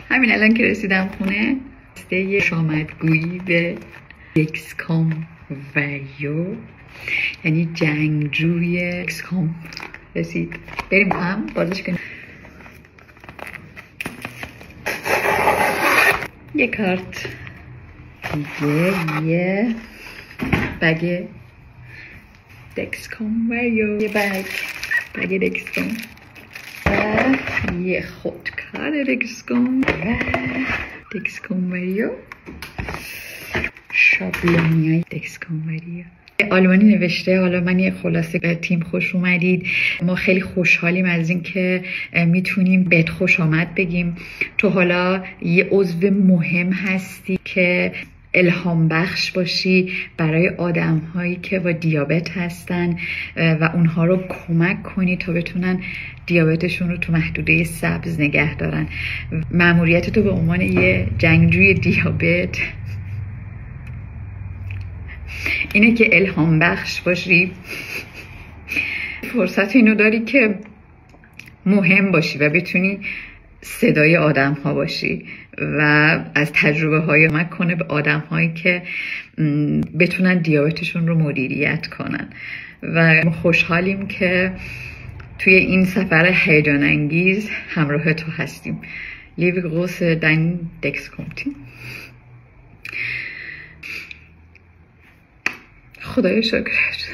همین الان که رسیدم خونه یه شامدگویی به دکسکام وریو، یعنی جنگجوی دکسکام رسید. بریم هم بازش کنیم. یه کارت دیگه، یه بگ دکسکام وریو، یه بگ دکسکام و یه خودکار دکسکام و دکسکام وریو، شابلونی دکسکام وریو. آلمانی نوشته. حالا من یه خلاصه به تیم خوش اومدید. ما خیلی خوشحالیم از این که میتونیم بهت خوش آمد بگیم. تو حالا یه عضو مهم هستی که الهام بخش باشی برای آدم هایی که با دیابت هستن و اونها رو کمک کنی تا بتونن دیابتشون رو تو محدوده سبز نگه دارن. مأموریت تو به عنوان یه جنگجوی دیابت اینه که الهام بخش باشی. فرصت اینو داری که مهم باشی و بتونی صدای آدم ها باشی و از تجربه های کمک کنه به آدم هایی که بتونن دیابتشون رو مدیریت کنن. و ما خوشحالیم که توی این سفر هیجان انگیز همراه تو هستیم. Liebe Grüße, dein Dexcom-Team. خدای شکرت.